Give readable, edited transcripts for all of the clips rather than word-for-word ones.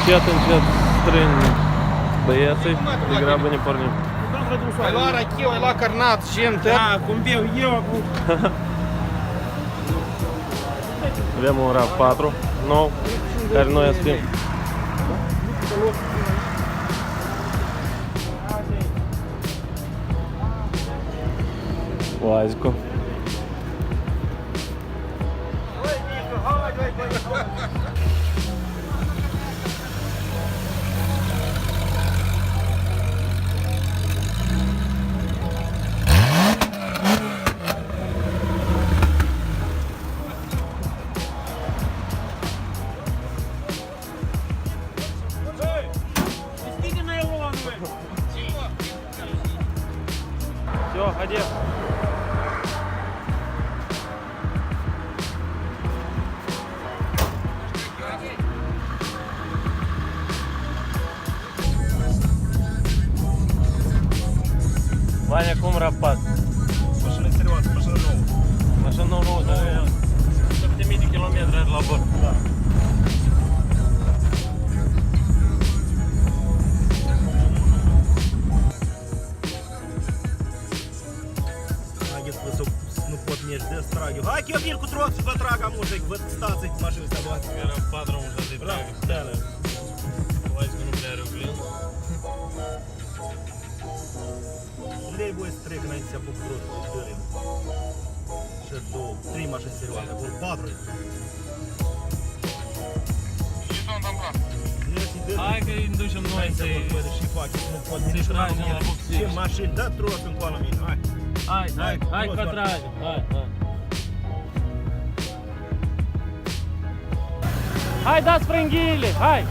Încet, încet strâng băieții, degrabă ne pornim. Ai luat rachiu, ai luat carnat și Da, cum beau eu acum. Avem un RAV4 nou, care noi astim. Oazico. Все, одет. Ваня, cum RAV4? Mașină serioasă, mașină nouă. Așa nouă, dar 7.000 de kilometri are la bord. Da. Haideți, să nu pot merge de strag eu. Hai că eu vin cu troc și vă trag amușec, vă stați cu mașinile astea voastre. RAV4 уже de dragă. Da, da. Oazico nu prea are oglindă. Trebuie să trec înainte să apuc trotul de dărim. Și două, trei mașini serioase, acolo patru. Hai că îi ducem noi să și faci, nu pot să-i tragem la boxier. Ce mașini, dă trotul încoa la mine, hai. Hai că tragem, hai. Hai, dați frânghiile, hai!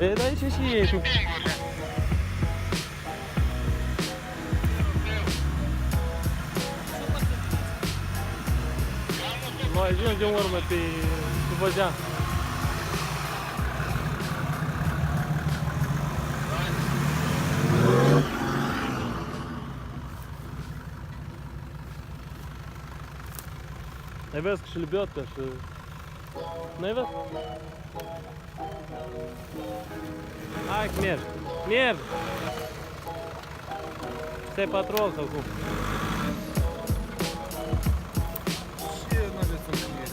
E, dai și ei tu. Noi ajungem în urmă pe Băzean. Ai vezi că și lебедка și... N-ai vezi? Hai că mergi! Mergi! Stai patrol sau cum? Ce n-aveți să-mi fie?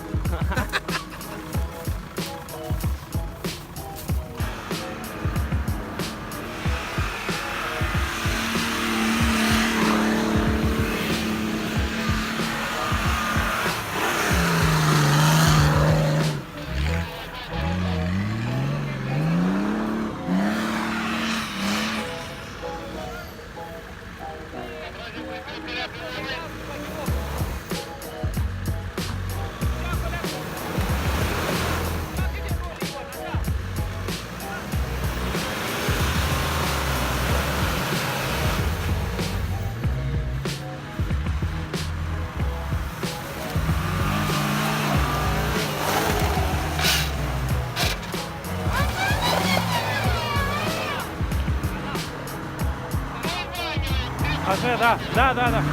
Așa, da.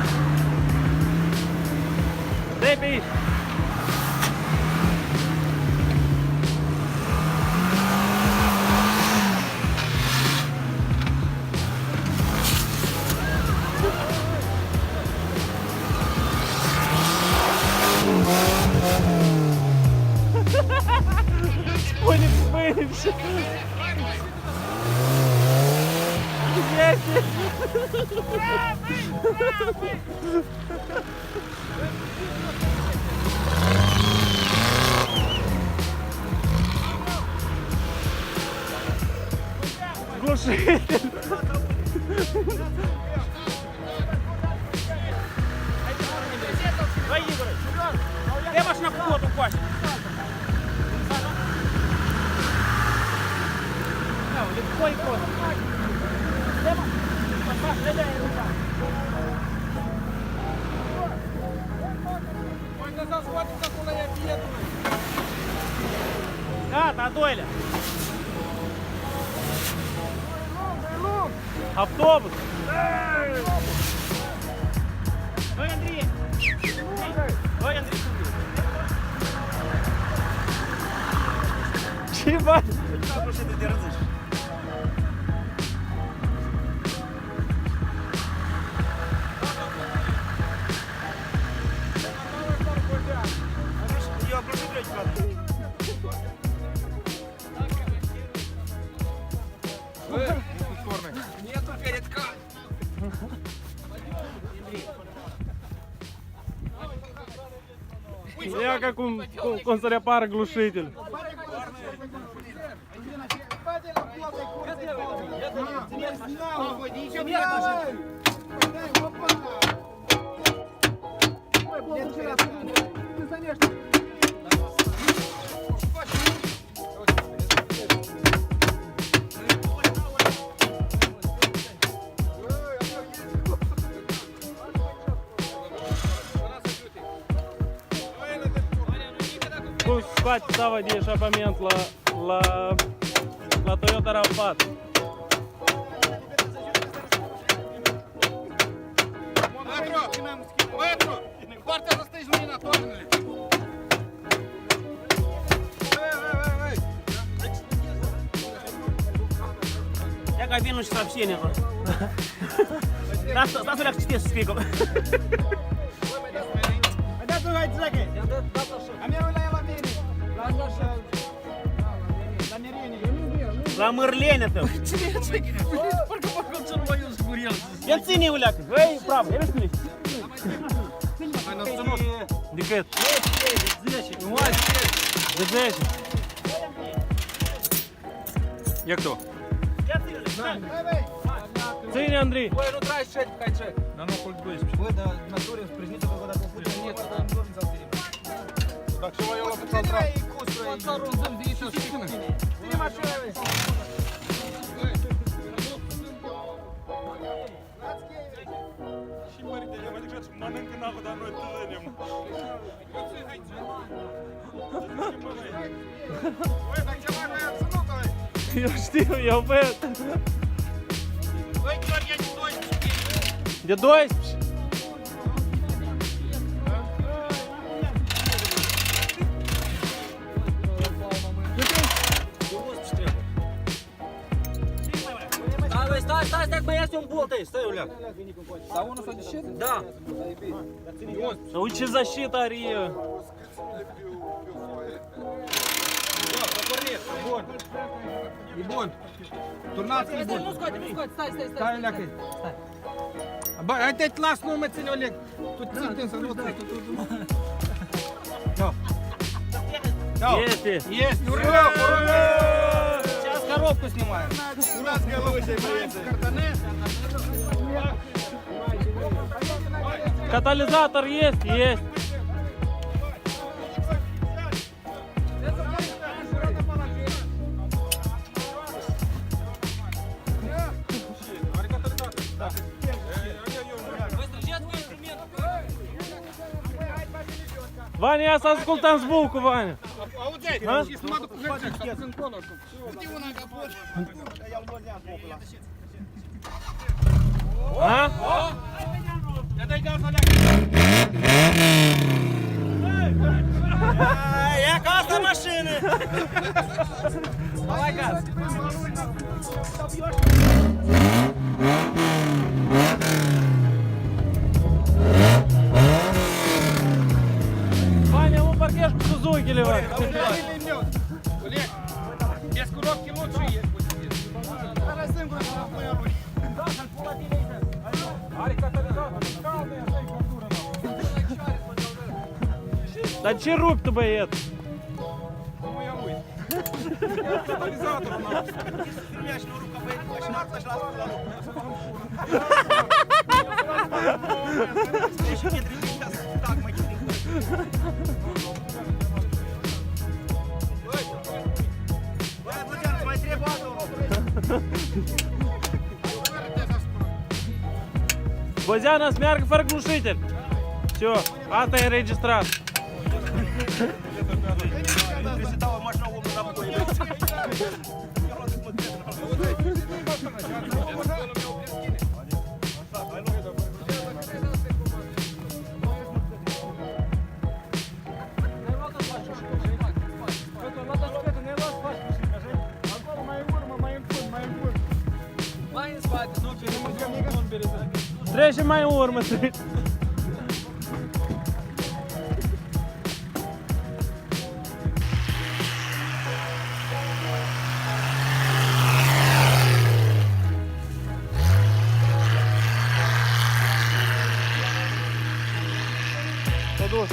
Dă-i pe aici. Spune și... Este! Глушитель! mașina cu totul cu așa. Le pui prost. Gata, a doilea. Автобус. Ой, Андрей. Ой, Андрей. Ебать! Как уж ты дерзишь? Я прошу, блядь, Нету передка. Я как он пара глушитель. Cum scoate tava de eșapament la Toyota RAV4? Metru! Partea asta stai lumina toarnele. Я кабину сейчас сообщение просто. Stați să citesc speaker. La mârlene tău. El ține uleacă. Vei, bravo, el ține. De cât? De 10. Як то? Ține, Andrei. Ой, ну трай шесть, хай шесть. На нахуй будешь. Вы на натуре призните, когда попутали. Нет, Так що я вам контракт. Eu știu, eu văd. De 12. Stai, că mai iasă un bolt aici, stai, uleac. Sau unul sau de ce? Da. Să uite ce защиtă are el. Bun. E bun. Turnați e bun. Nu scoate, stai. Stai, leacă. Bă, hai te las, nu mă ține, Oleg. Tu ții tin să nu ții. Este. Есть, ура, ура! Сейчас коробку снимаем. У нас голубые боятся. Катализатор есть? Есть. Ваня, я să ascultăm звуку, Ваня. Auzi, Ha? și să mă duc cu hârțec, să pun acolo. А? Ia dai gazul, Oleg. Ia ca asta mașină. Давай газ. Ваня, ему паркешку Сузуки ливай. Олег, без коробки лучше есть будет. Да че рубь-то боец? Катализатор у нас. Так, Băzeana să meargă fără glușitel. Все, asta e înregistrat. Trebuie să dau mașina omul înapoi. Trece mai în urmă. S-a dus.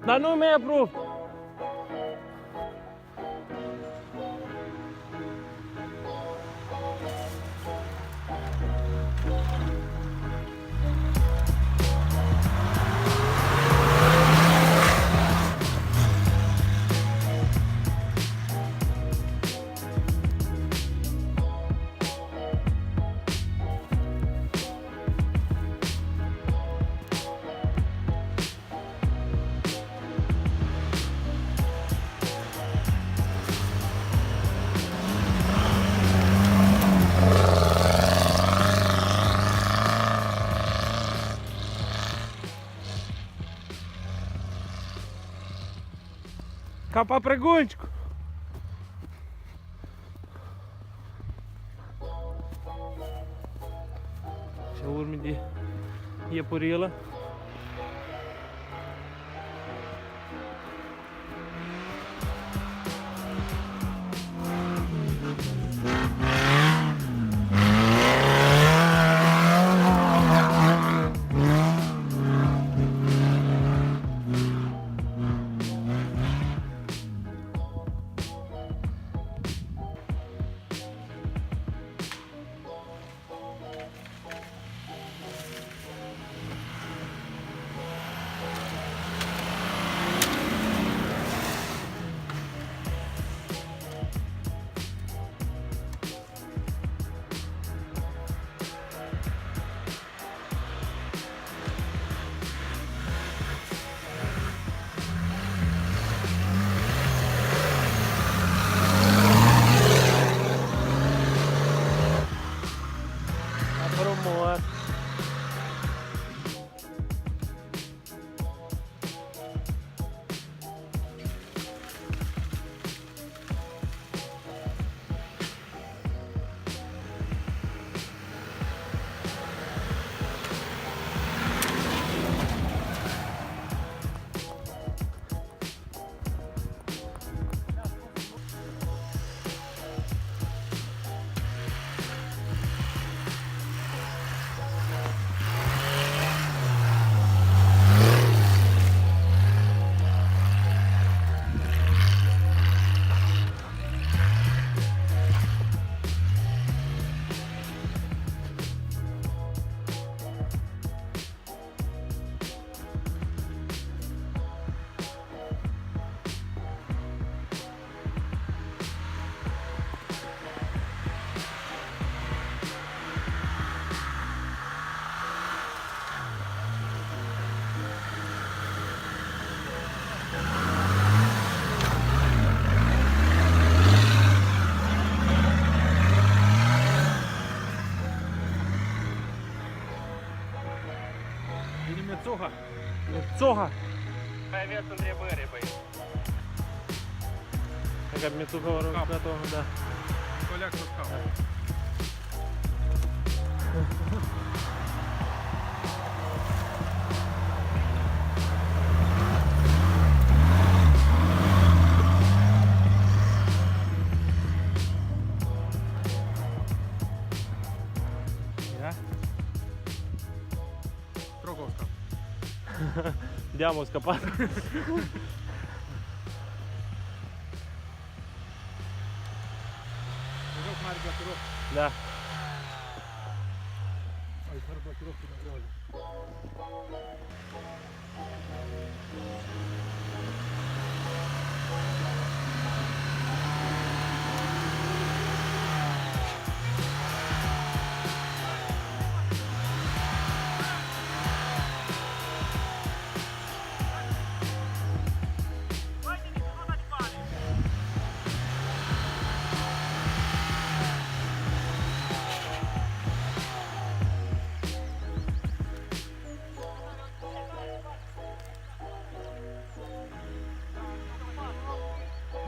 Dar nu mi-ai aprovat. Ca papregунчику. Și urme de iepurilă. Frumos. Мецуха. Мецуха. Aveți întrebări, băi. Как Мецуха готова, да. Коляк розкав. Ja? Троковська. Deamul scăpat. Joc mare blocuror. Da. Ai fără blocuror până greu.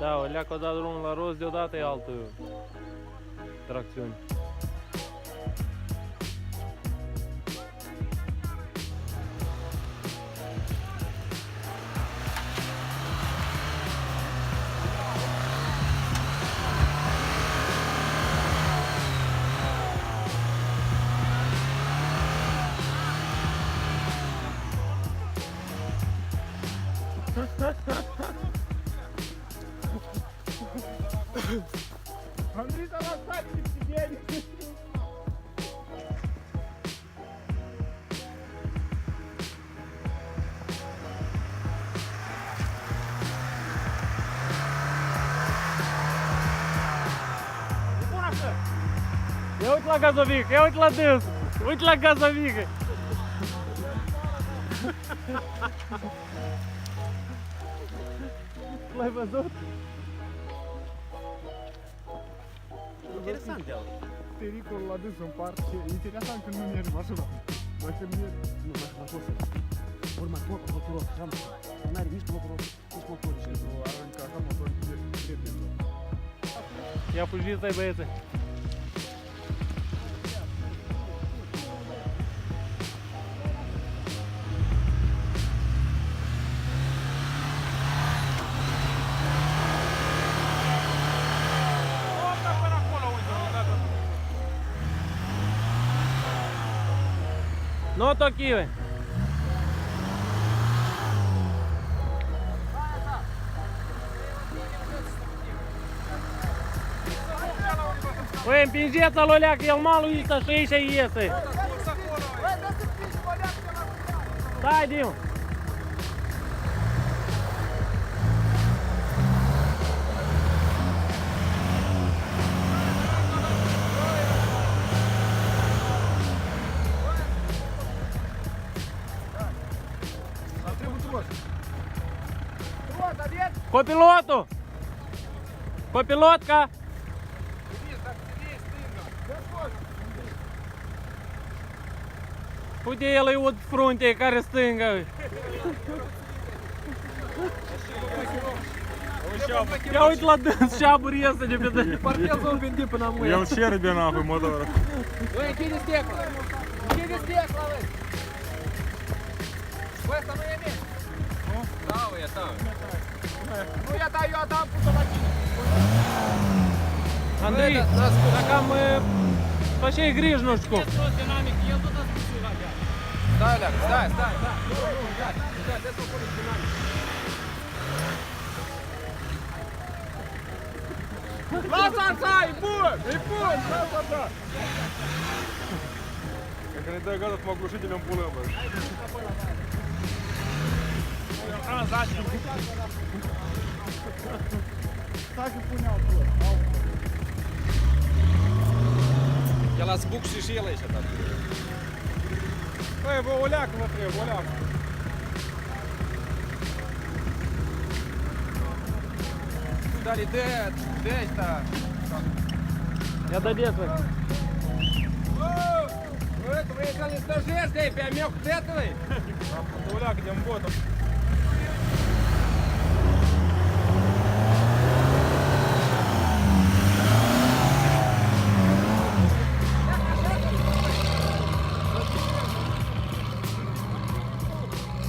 Da, o leacă a dat drumul la rost, deodată e altă tracțiune. Андрей, давай садись в сиденье. Ia uite la gazovic, ia uite la dâns, uite la gazovic. L-ai văzut? Interesant de asta. Pericolul l-a dus în parc. E interesant când nu mergi mașina. Mai când mergi. Nu, mai fost. Urma blocuror, așa mă. Nu are nici blocuror, nici motor. Nu aruncă așa motorul de prieten. Ia fugiți, stai băiețe. No toquive. Păi împingeți-l o leacă, el malul ăsta și aici iese. Stai, Dim. Copilotul! Copilotka! Uite, el e ud frunte care stângă. Ia uite la dâns, șaburi iese de pe dâns. Parcă l-am vândit până am El șerbe înapoi motorul. Băi, închide stecla! Închide stecla, băi! Băi, asta nu e mie! Nu? Da, băi, e ta. Nu e ta, eu a ta am pus-o la tine. Andrei, dacă am... Făceai griji, nu știu cum. Stai, Leac, stai, stai, stai. Stai, trebuie să o puneți dinamic. Lasă-l să ai, bun! E bun, lasă-l să! Dacă ne dă gata, mă glușitele în pulă, bă. Stai că pune altul. El a zbuc și el aici, tata. Băi, bă, o leacă mă trebuie, o leacă. Dali, dă ăsta. Ia dădeți, băi. Băi, tu vrei să ne stăjești, ei, pe-a meu cu tetului? O leacă de-n botă.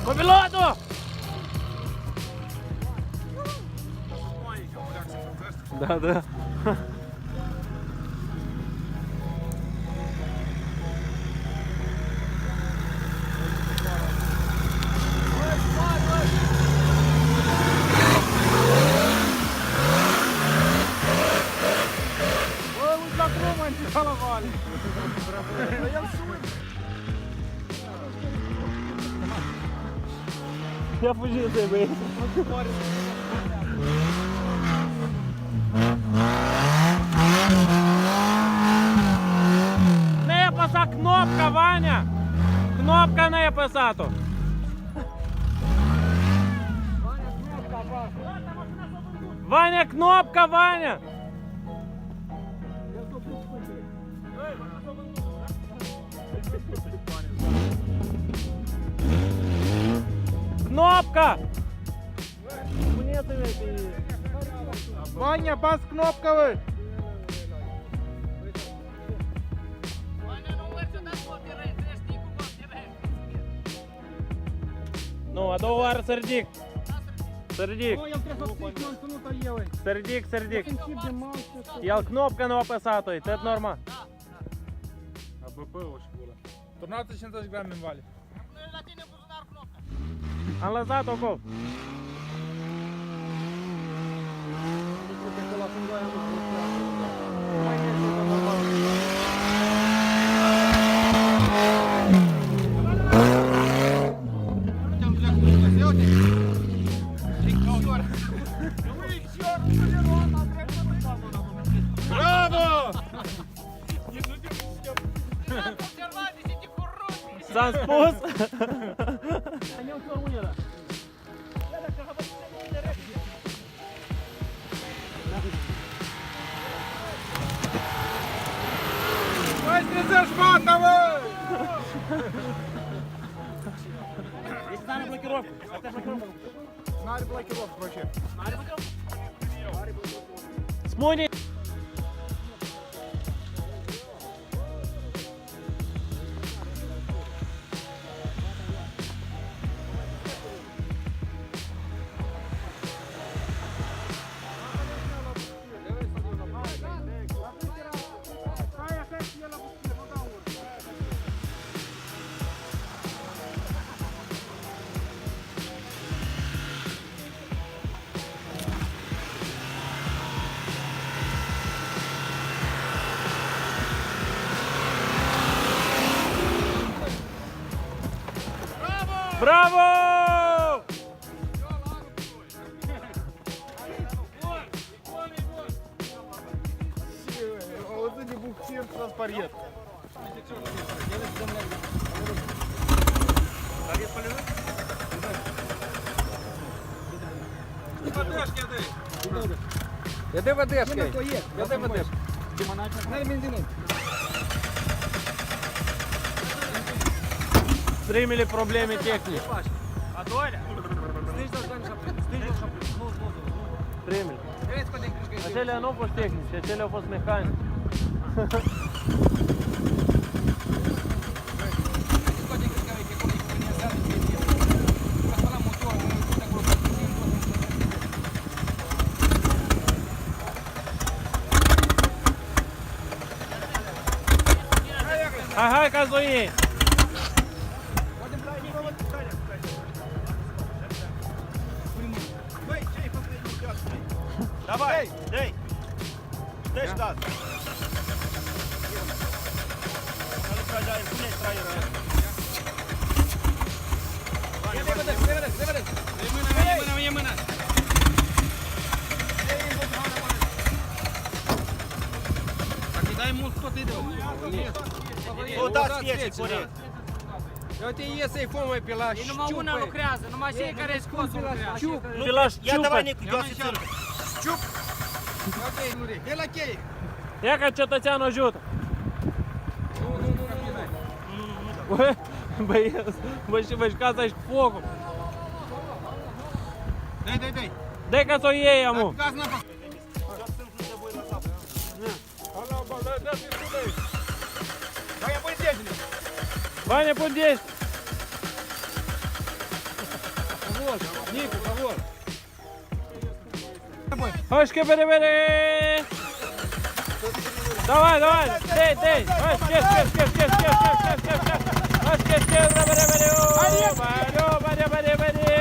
Copilotul! Da, da. Ia fugiți, băieți. Ne-ai apăsat knopca, Vania! Knopca n-ai apăsat-o! Vania, knopca, Vania! Кнопка! Vania, bas knopka, bă! Nu, a doua oară să ridic. Să ridic. Nu, el trebuie să țipi, nu, nu tăie, bă. Să ridic, să ridic. În chip de mouse, El knopca nu a apăsat-o, e tot normal. A BP-ul și pula. Turnați 50 grame în vale. Am lăsat-o acolo. S-am spus? Mai trezești fata, bă! Este dare blochirovku. N-are blochirovku, bă, ce? Spune! Bravo! Auzi de bucir transparent. Я де ведешки? Я де ведешки? N-are benzină. Primele probleme tehnice. A doua? Stângi-o Primele. Acelea nu au fost tehnice, acelea au fost mecanice. Hai, ca să o iei! Давай, дай! Дай газ! Dai mult tot ideu. Nu dați pieții, corect! Uite, iese-i fumă pe la șciupă. Numai una lucrează, numai cei care scos lucrează. Te lași Ia давай, ciupă! Nicu, eu să țin! Șciup! Uite, Nuri, de la cheie. Ia ca cetățeanul ajută! Băi, și vezi casa ești cu focul! Dai. Dai ca să o iei, amu! Gaz n-a fost. Vai, apoi dejele. Vania, pun 10! Favor, Nicu, favor. Hai, că bere! Давай! Dei! Hai, schep! Hai, schep! Bere!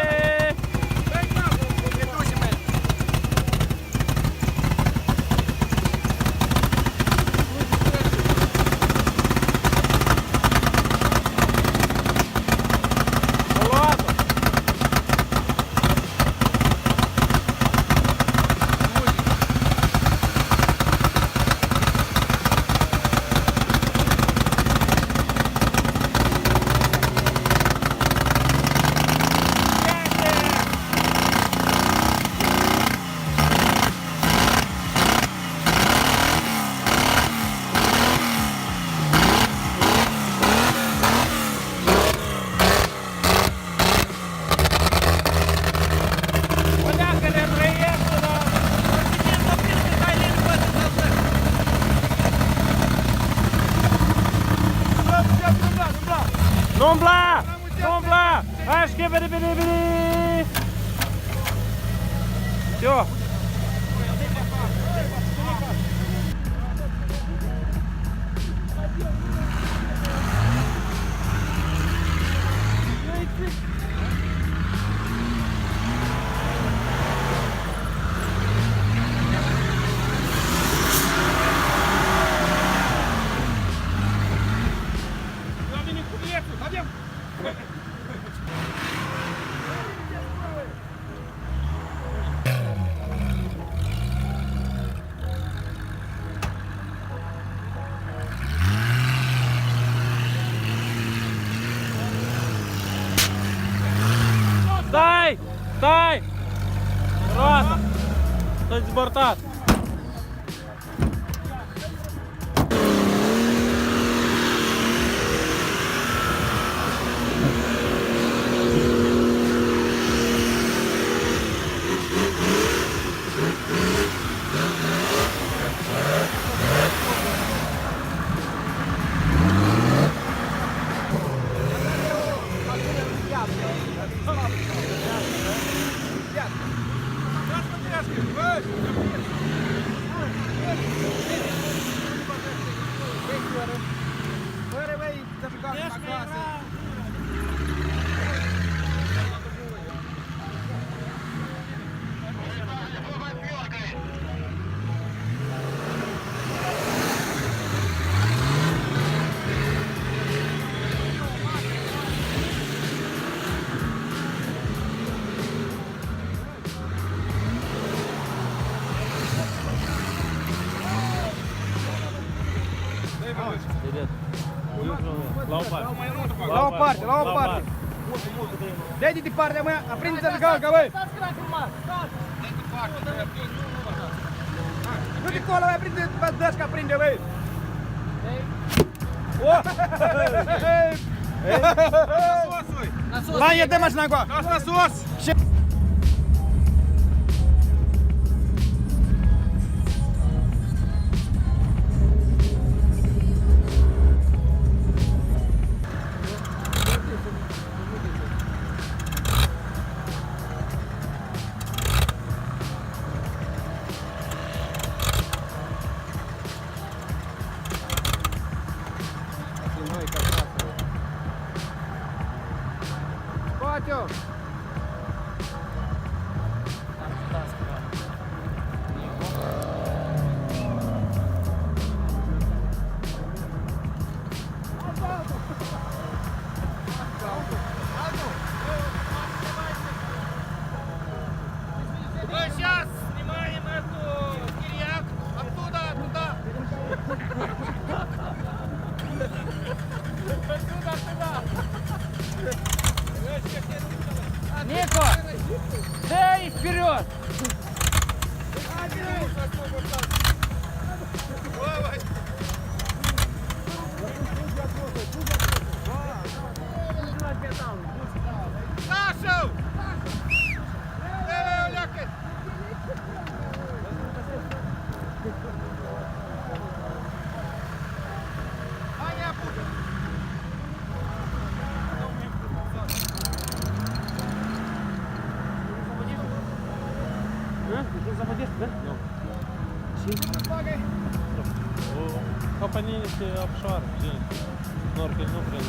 бери! Все. Стай! Стай! Аккуратно! Хтось з борта! Виривай зажигання покази. Привет. Леопард. Дайте парня, мы aprinde зажигалка, вы. Ну ты кола, вы aprinde поддержка, aprinde, вы. Ланя, де машина го? Насос! Батю! Сейчас снимаем эту кирьяк оттуда, туда. Нико! Эй, вперед! Сашу! Ты заводишь, да? Хапанінський обшар, норкель, ну блин.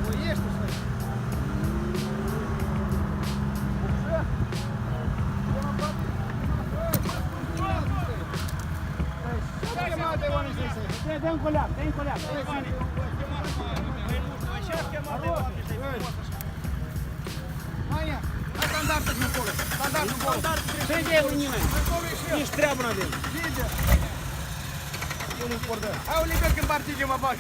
Боїш ти щось? Дай коляк, дай коляк. Маня, а стандартик на поле. Стандартик на поле. Сиди, Ленина. Ніж треба на день. А у лебедки партии мабаш.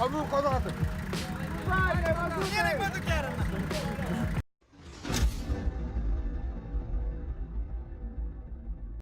А ну, куда ты? Не, не буду, Керена.